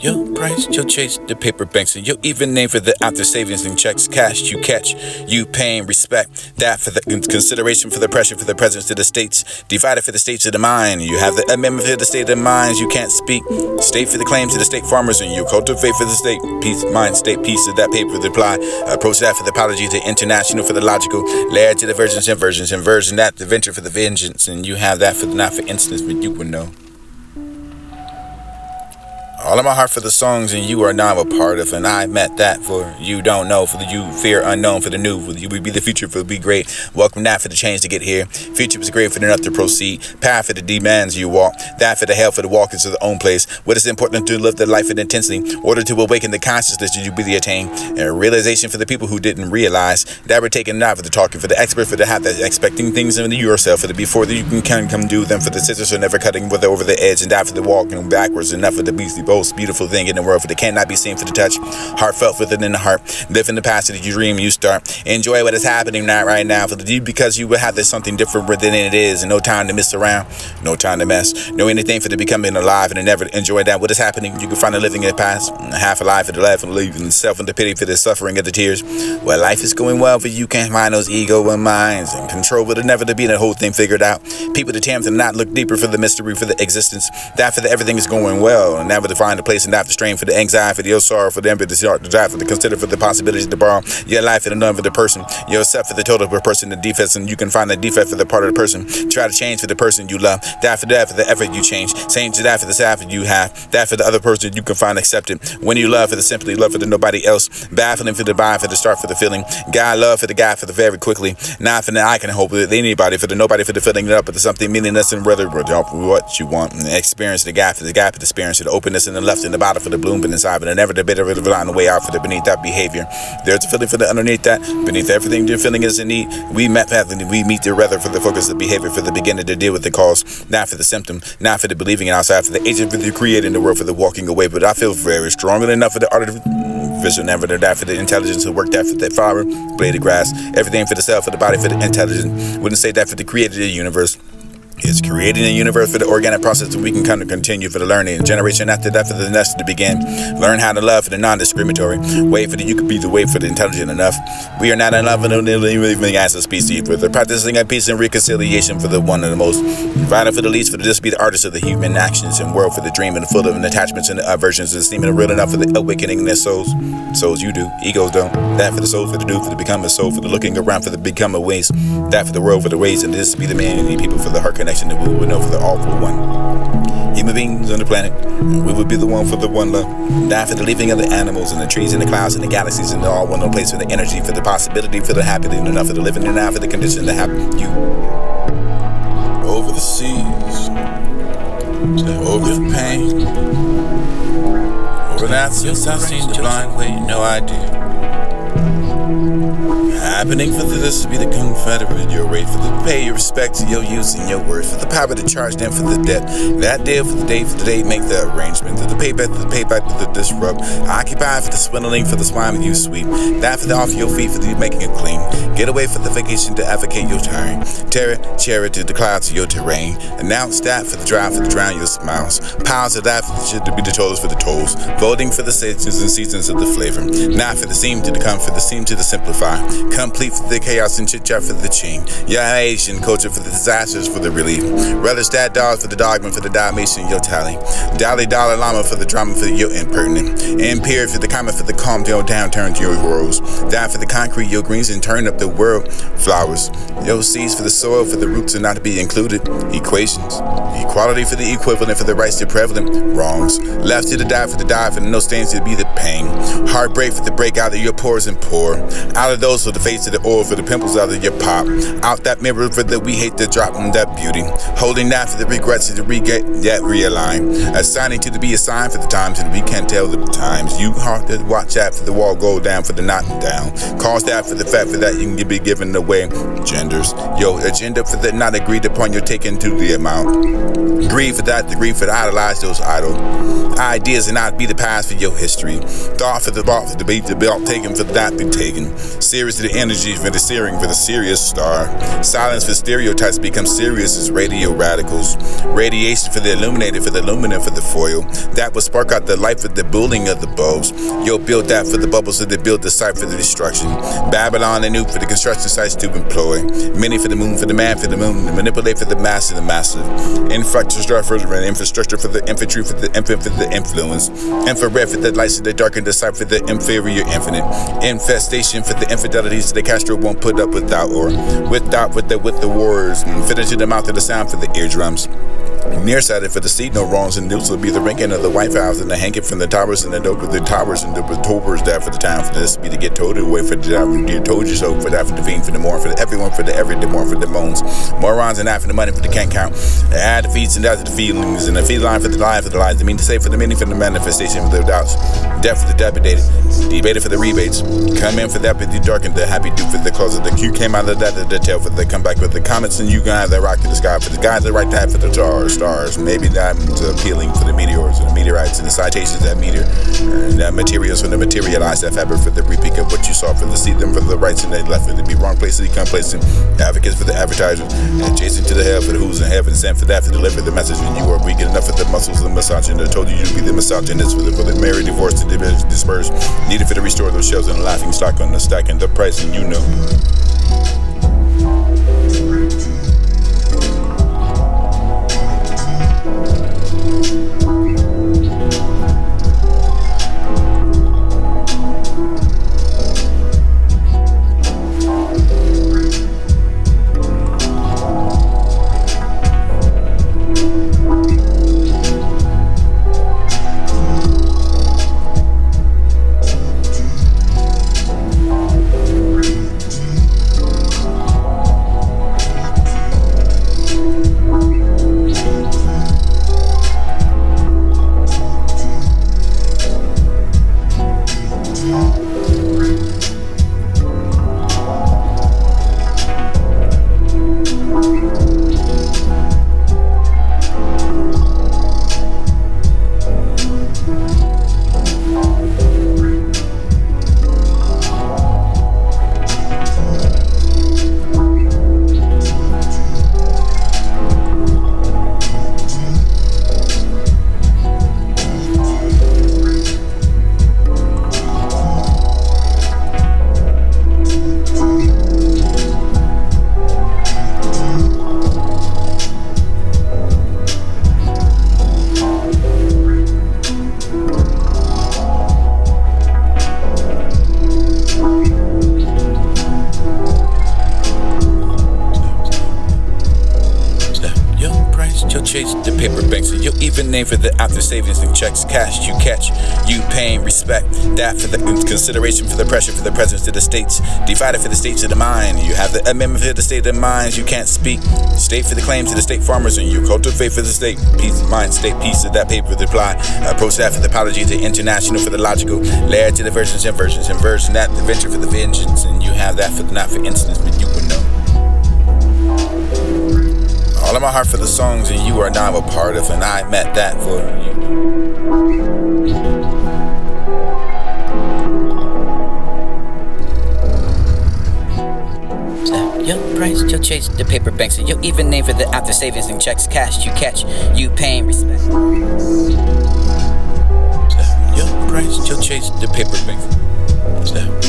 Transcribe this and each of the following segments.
Your price, you'll chase the paper banks, and you'll even name for the after savings and checks. Cash you catch, you paying respect. That for the consideration for the pressure for the presence to the states. Divided for the states of the mind. You have the amendment for the state of the minds. You can't speak. State for the claims to the state farmers, and you cultivate for the state. Peace, mind, state, peace of that paper to apply. Approach that for the apology to international for the logical. Layer to the versions, inversion that the venture for the vengeance. And you have that for the not for instance, but you would know. All of my heart for the songs, and you are now a part of, and I meant that for you don't know, for the you fear unknown, for the new, for you would be the future, for be great. Welcome that for the change to get here. Future was great for enough to proceed. Path for the demands you walk, that for the hell for the walk into the own place. What is important to live the life in intensity, order to awaken the consciousness that you be the attain, and a realization for the people who didn't realize that we're taking not for the talking, for the expert, for the have that expecting things in yourself, for the before that you can come do them, for the scissors are never cutting with over the edge, and that for the walking backwards, enough for the beastly most beautiful thing in the world, for the cannot be seen for the touch, heartfelt for the in the heart, live in the past that you dream, you start, enjoy what is happening not right now, for the deep because you will have this something different than it is, and no time to mess around, no time to mess, know anything for the becoming alive, and never enjoy that what is happening. You can find a living in the past, half alive for the life, and leaving the self and the pity for the suffering of the tears. Well, life is going well for you, can't find those ego and minds, and control with it never to be the whole thing figured out. People to attempt to not look deeper for the mystery, for the existence, that for the everything is going well, and never to find a place and not the strain for the anxiety, for the sorrow, for the empathy, the drive, for the consider, for the possibilities to borrow your life and none for the person, yourself for the total per person, the defects, and you can find the defect for the part of the person. Try to change for the person you love, that for the effort you change, same to that for the side you have, that for the other person you can find accepted. When you love for the simply love for the nobody else, baffling for the bind, for the start, for the feeling, God love for the guy for the very quickly, not for the I can hope with anybody, for the nobody, for the filling it up with something meaningless and rather what you want, and experience the gap for the experience, for the openness in the left and the bottom, for the bloom but inside, but never the bitter of the way out for the beneath that behavior. There's a feeling for the underneath that, beneath everything you're feeling is in need. We met path and we meet the rather for the focus of behavior, for the beginning to deal with the cause, not for the symptom, not for the believing outside, for the agent for the creating the world, for the walking away. But I feel very strong enough for the art of vision, never to die for the intelligence to work that for the flower, blade of grass, everything for the self, for the body, for the intelligence. Wouldn't say that for the creator of the universe. It's creating a universe for the organic process that we can kind of continue for the learning. Generation after that for the next to begin. Learn how to love for the non-discriminatory. Wait for the you could be the way for the intelligent enough. We are not in love and living as a species. With the practicing of peace and reconciliation for the one and the most. Vital for the least for the just be the artist of the human actions and world for the dream and full of attachments and aversions and seeming real enough for the awakening in their souls. Souls you do, egos don't. That for the soul, for the do, for the become a soul, for the looking around, for the become a ways. That for the world, for the ways, and this be the man and the people for the heart connection that we would know for the all for one. Human beings on the planet, we would be the one for the one love. Die for the living of the animals and the trees and the clouds and the galaxies and the all one place for the energy, for the possibility, for the happiness, enough for the living and now for the condition to have you. Over the seas, over the pain, over that I've seen the blind way, no idea. Happening for this to be the confederate, your rate for the pay, your respect to your use and your words, for the power to charge them for the debt, that day for the day, make the arrangement, for the payback for the disrupt, occupy for the swindling, for the swine you sweep, that for the off your feet, for the making it clean, get away for the vacation to advocate your turn, tear it, chariot to the clouds of your terrain, announce that for the drive, for the drown your smiles, piles of that for the shit to be the totals for the tolls, voting for the seasons and seasons of the flavor, not for the seam to the come, for the seam to the simplify, complete for the chaos and chit-chat for the chain. Your Asian culture for the disasters for the relief. Relish that dog for the dogma for the Dalmatian, your tally. Dalai Lama for the drama for your impertinent. Impaired for the comment for the calm, your downturn to your rose. Die for the concrete, your greens, and turn up the world. Flowers. Your seeds for the soil, for the roots are not to be included. Equations. Equality for the equivalent, for the rights to prevalent. Wrongs. Left to the die for the die, for the no stains to be the pain. Heartbreak for the break out of your pores and pour. Out of those for the face of the oil, for the pimples out of your pop. Out that mirror for the we hate the drop on that beauty. Holding that for the regrets to re-get yet realign. Assigning to be assigned for the times and we can't tell the times. You have to watch out for the wall go down for the knocking down. Cause that for the fact for that you can be given away. Genders. Your agenda for the not agreed upon you're taking to the amount. Greed for that degree for the idolize those idle ideas and not be the past for your history. Thought for the ball for the beat the belt taken for that be taken. Serious to the end energy for the searing for the serious star. Silence for stereotypes become serious as radio radicals. Radiation for the illuminated, for the aluminum, for the foil. That will spark out the light for the building of the bulbs. You'll build that for the bubbles, so they build the site for the destruction. Babylon and Nuke for the construction sites to employ. Many for the moon, for the man, for the moon. Manipulate for the mass of the massive. Infrastructure for the infantry, for the infant, for the influence. Infrared for the lights of the dark and the sight for the inferior infinite. Infestation for the infidelities the Castro won't put up without or without with the wars. And fit into the mouth of the sound for the eardrums. Nearsighted for the seed, no wrongs and news will be the ringing of the White House and the hanking from the towers and the dope of the towers and the towers there for the time for this be to get told away for the dear told you so for that for the fiend for the more for the everyone for the every the more for the moans morons and that for the money for the can't count the add the feeds and that the feelings and the feed line for the lie for the lies the mean to say for the meaning for the manifestation for the doubts death for the debated debated for the rebates come in for that but the dark and the happy do for the cause of the Q came out of that the tail for the come back with the comments and you guys that rock to the sky for the guys that right to have for the stars maybe that appealing for the meteors and the meteorites and the citations that meteor and that materials for the materialize that fabric for the repeat of what you saw for the see them for the rights and they left for the be wrong places complacent advocates for the advertisers and adjacent to the hell for the who's in heaven sent for that to deliver the message when you are weak enough for the muscles and massage and I told you to be the misogynist for the married divorce to disperse needed for the restore those shelves and the laughing stock on the stack and the price and you know. The paper banks and you'll even name for the after savings and checks cash you catch you paying respect that for the consideration for the pressure for the presence of the states divided for the states of the mind you have the amendment for the state of minds you can't speak state for the claims to the state farmers and you cultivate for the state peace mind state piece of that paper reply approach that for the apology to international for the logical layer to the versions and version that the venture for the vengeance and you have that for the not for instance but you would know. All of my heart for the songs and you are now a part of and I met that for you. Your price, you'll chase the paper banks and you'll even name for the after savings and checks cash you catch you paying respect. Your price, you'll chase the paper banks.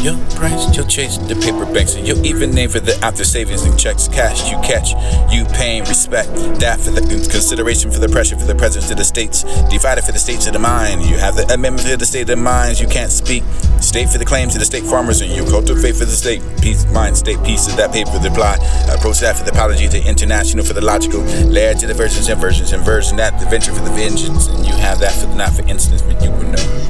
Your price, you'll chase the paper banks and you'll even name for the after savings and checks cash you catch you paying respect that for the consideration for the pressure for the presence to the states divided for the states of the mind you have the amendment for the state of minds you can't speak state for the claims to the state farmers and you cultivate for the state peace mind state piece of that paper reply approach that for the apology to international for the logical layer to the versions and version that the venture for the vengeance and you have that for the not for instance but you would know.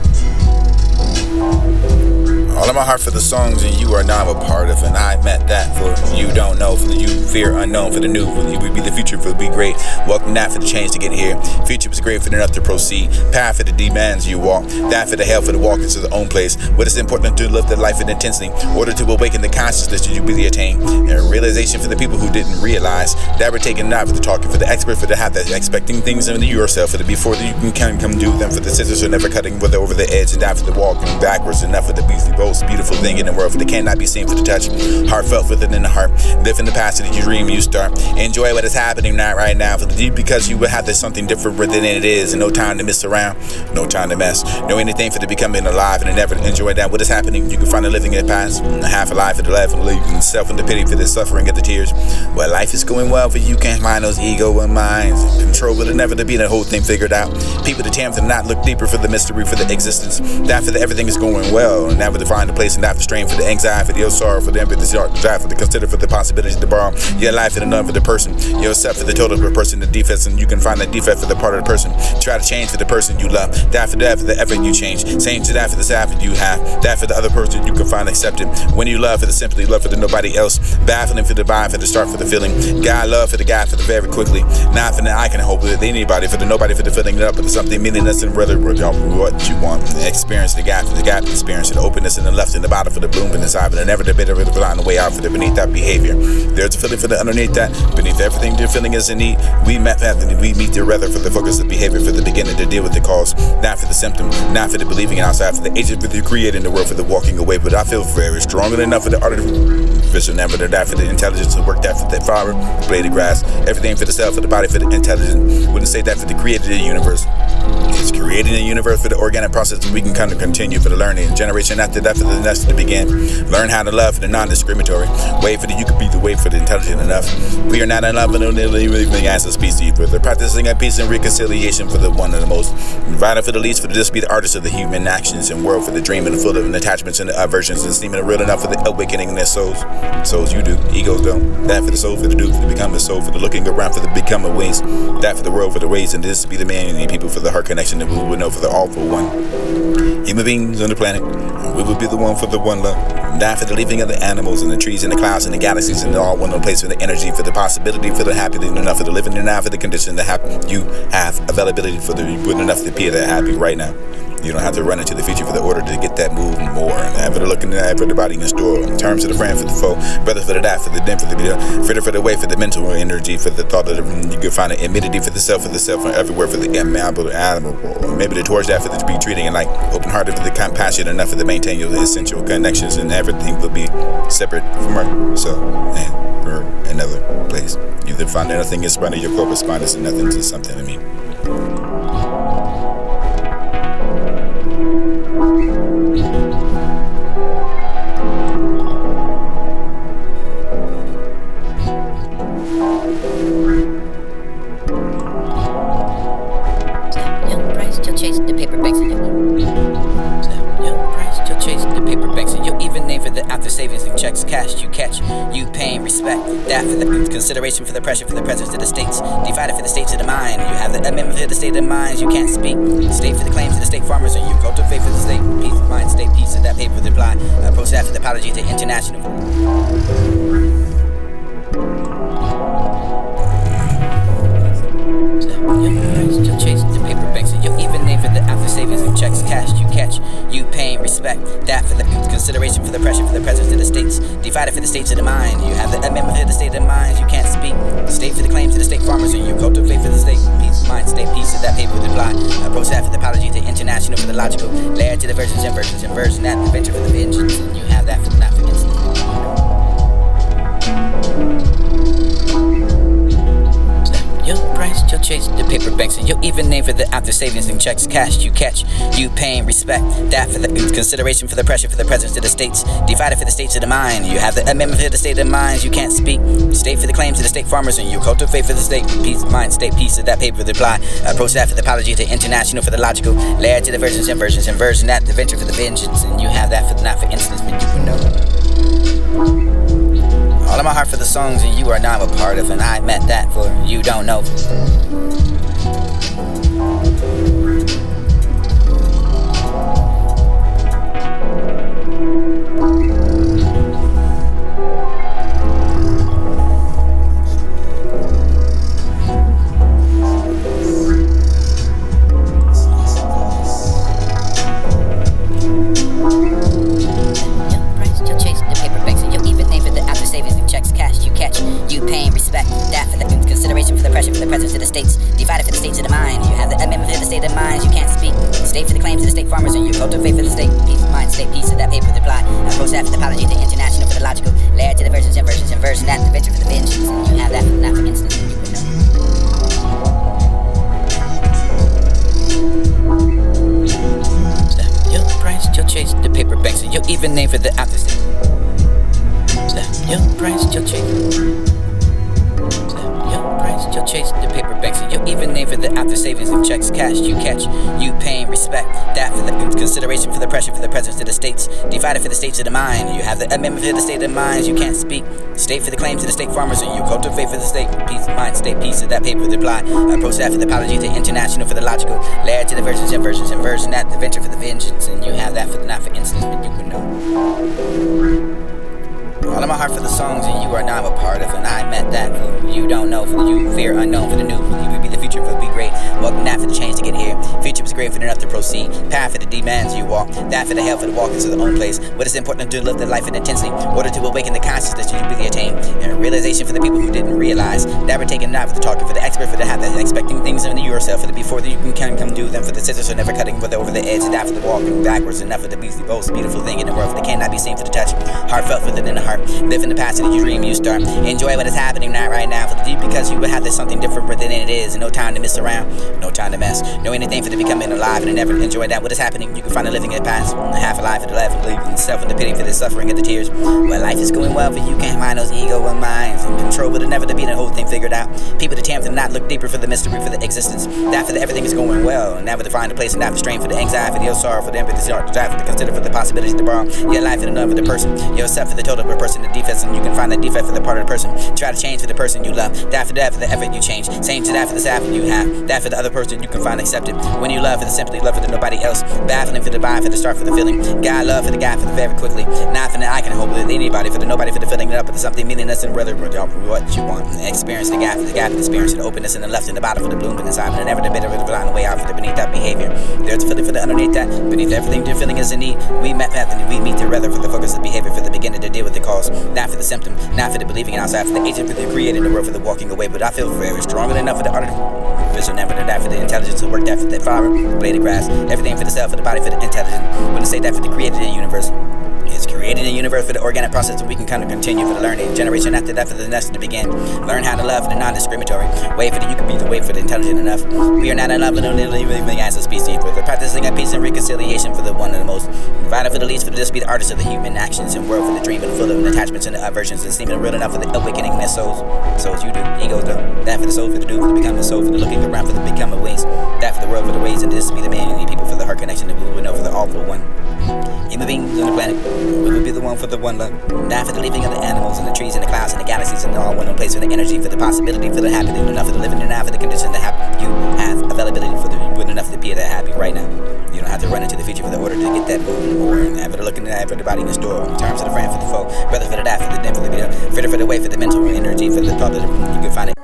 All of my heart for the songs and you are now a part of and I met that for you don't know for the you fear unknown for the new for you would be the future for be great welcome that for the change to get here future was great for enough to proceed path for the demands you walk that for the hell for the walk into the own place what is important to live the life in intensity order to awaken the consciousness that you really attain and realization for the people who didn't realize that we're taking not for the talking for the expert for the have that expecting things into yourself for the before that you can come do them for the scissors are never cutting with over the edge and down for the walking backwards enough for the beastly most beautiful thing in the world, for they cannot be seen for the touch. Heartfelt within the heart. Live in the past that you dream you start. Enjoy what is happening right now, for the deep, because you will have this something different than it is, and no time to miss around, no time to mess. Know anything for the becoming alive, and never enjoy that. What is happening? You can find a living in the past, a half alive for the life, and leaving self in the pity for the suffering of the tears. Well, life is going well for you, can't find those ego and minds. Control will never to be the whole thing figured out. People attempt to not look deeper for the mystery, for the existence. That for the everything is going well, and never to find a place, and not for strain, for the anxiety, for the sorrow, for the empathy, the drive, for the consider, for the possibilities to borrow your life and none for the person, yourself for the total of the person, the defects, and you can find the defect for the part of the person. Try to change for the person you love. That for the effort you change. Same to that for the effort you have. That for the other person you can find accepted. When you love for the simply, love for the nobody else. Baffling for the vibe, for the start, for the feeling. God love for the guy, for the very quickly. Not for the I can hope with anybody, for the nobody, for the feeling it up, but something meaningless and rather what you want. Experience the gap, for the gap experience, the openness in the left and the bottom, for the bloom in the side, but never the bit of it on the way out, for the beneath that behavior. There's a feeling for the underneath that, beneath everything the feeling is in need. We meet the rather for the focus of behavior, for the beginning to deal with the cause, not for the symptom, not for the believing outside, for the agent for the creating the world, for the walking away. But I feel very strong enough for the art of vision, never to die for the intelligence, to work that for the flower, blade of grass, everything for the self, for the body, for the intelligence. Wouldn't say that for the creator of the universe. It's creating a universe for the organic process, we can kind of continue for the learning. Generation after that for the next to begin. Learn how to love for the non-discriminatory. Wait for the you could be the way for the intelligent enough. We are not in love and only living as a species, but the practicing of peace and reconciliation for the one and the most. Vital for the least, for the just be the artist of the human actions and world, for the dream and the full of attachments and the aversions, and seeming real enough for the awakening in their souls. Souls you do, egos don't. That for the soul, for the do, for the become the soul, for the looking around, for the become a ways. That for the world, for the ways, and this be the man and the people for the heart connection that we would know for the all for one. Human beings on the planet, we would be the one for the one love. That for the leaving of the animals and the trees and the clouds and the galaxies and all one place, for the energy, for the possibility, for the happiness, enough for the living and now for the condition that you have availability for the good enough to appear that happy right now. You don't have to run into the future for the order to get that move more. Ever to look in the eye for the body in store. In terms of the friend for the foe, brother for the that, for the den, for the way, for the mental energy, for the thought of the you can find an immunity for the self, and everywhere for the admirable. Maybe the towards that for the to be treating and like open hearted for the compassion enough for the maintain your essential connections, and everything will be separate from herself and for another place. You can find anything in spite of your corpus spinus and nothing to something to me. Savings and checks, cash you catch, you paying respect. That for the consideration, for the pressure, for the presence of the states. Divided for the states of the mind. You have the amendment for the state of the minds. You can't speak. State for the claims of the state farmers, and you cultivate for the state peace, mind, state peace, and that paper with reply. Process for the apology to international. You'll chase the paper banks, and you'll even name for the after savings and checks, cash you catch, you paying respect. That for the consideration, for the pressure, for the presence of the states. Divided for the states of the mind. You have the amendment for the state of the minds. You can't speak. State for the claims of the state farmers, and you cultivate for the state peace, mind, state peace, and that paper with reply. Process for the apology to international, for the logical. Layer to the versions, inversion, that adventure for the vengeance, and you have that for the not for instance. You'll chase the paper banks, and you'll even name for the after savings and checks, cash you catch, you paying respect. That for the consideration, for the pressure, for the presence of the states. Divided for the states of the mind. You have the amendment for the state of the minds. You can't speak. State for the claims of the state farmers, and you cultivate for the state peace, mind, state peace, of that paper with reply. Process for the apology to international, for the logical. Layer to the versions, inversion, that the venture for the vengeance, and you have that for the not for instance, but you will know. All of my heart for the songs, and you are now a part of, and I meant that for you don't know. You paying respect. That for the consideration, for the pressure, for the presence of the states. Divided for the states of the mind. You have the amendment for the state of the minds. You can't speak. State for the claims of the state farmers, and you cultivate for the state. Peace of mind, state peace of that paper reply. Post that for the apology to international for the logical. Layer to the versions, inversion that the venture for the vengeance. And you have that not for instance, and you would know. Your price, your chase, the paper banks, and your even name for the after state. Your price, your chase. You'll chase the paper banks and you'll even name for the after savings and checks cash you catch. You paying respect that for the consideration for the pressure for the presence of the states. Divided for the states of the mind. You have the amendment for the state of minds. You can't speak. State for the claims of the state farmers and you cultivate for the state. Peace of mind, state peace of that paper reply. Approach that for the apology to international for the logical. Layer to the versions, inversion that the venture for the vengeance. And you have that for the not for instance, but you would know. All of my heart for the songs and you are now a part of, and I meant that for you don't know, for you fear unknown, for the new, for you will be the future, for it be great. Welcome that for the change to get here. Future was great for enough to proceed. Path for the demands you walk, that for the hell for the walk into the own place. What is important to live the life in intensely, order to awaken the consciousness you really attain, and realization for the people who didn't realize that we're taking out for the talking, for the expert, for the have that expecting things in yourself, for the before that you can come do them, for the scissors are never cutting for the over the edge, and that for the walking backwards, enough for the beastly most beautiful thing in the world, for the cannot be seen for the touch, heartfelt for the inner heart. Live in the past that you dream, you start. Enjoy what is happening not right now. For the deep, because you will have this something different than it is. And no time to miss around, no time to mess. Know anything for the becoming alive and never enjoy that what is happening. You can find a living in the past, half alive for the life of leaving self and the pity for the suffering of the tears. Well, life is going well, but you can't mind those ego and minds and control, but it never to be the whole thing figured out. People attempt to not look deeper for the mystery for the existence. That for the everything is going well, and never to find a place and not for strain for the anxiety, for the sorrow, for the empathy, the drive for the consider for the possibilities to borrow your life and another for the person, yourself for the total of a person, the defense, and you can find the defect for the part of the person. Try to change for the person you love. That for the effort you change. Same to that for the savage you have. That for the other person you can find accepted. When you love for the simply love for the nobody else. Baffling for the buy for the start for the feeling. God love for the guy for the very quickly. Not for the I can hope with anybody for the nobody for the filling it up with something meaningless and rather what you want. Experience the gap for the gap for the experience and the openness and the left and the bottom for the bloom and inside and never the bitter for the blind the way out for the beneath that behavior. There's a feeling for the underneath that. Beneath everything the feeling is in need. We met path and we meet the rather for the focus of behavior for the beginning to deal with the cause. Not for the symptom. Not for the believing in outside, for the agent for the creating the world for the walking away. But I feel very strong enough for the art of vision, never that for the intelligence to work that for the flower, blade of grass, everything for the self, for the body, for the intelligence. When I say that for the created the universe. It's creating a universe for the organic process that we can kind of continue for the learning. Generation after that for the next to begin. Learn how to love for the non-discriminatory. Wait for the you can be the way for the intelligent enough. We are not in love with only living as a species. We're practicing a peace and reconciliation for the one and the most. Vital for the least for the just be the artist of the human actions and world for the dream and full of attachments and the aversions and seeming real enough for the awakening in their souls. Souls you do, egos do. That for the soul for the do for the becoming soul for the looking around for the becoming ways. That for the world for the ways and this be the many people for the heart connection and we will know for the all for the one. Human beings on the planet, we will be the one for the one love. Not for the living of the animals and the trees and the clouds and the galaxies and all one place for the energy, for the possibility, for the happiness, enough for the living and now for the condition to have you have availability for the good enough to be that happy right now. You don't have to run into the future for the order to get that moving or ever looking at everybody in the store in terms of the friend for the foe, brother for the that for the den for the fitter for the way for the mental energy for the thought of the you can find it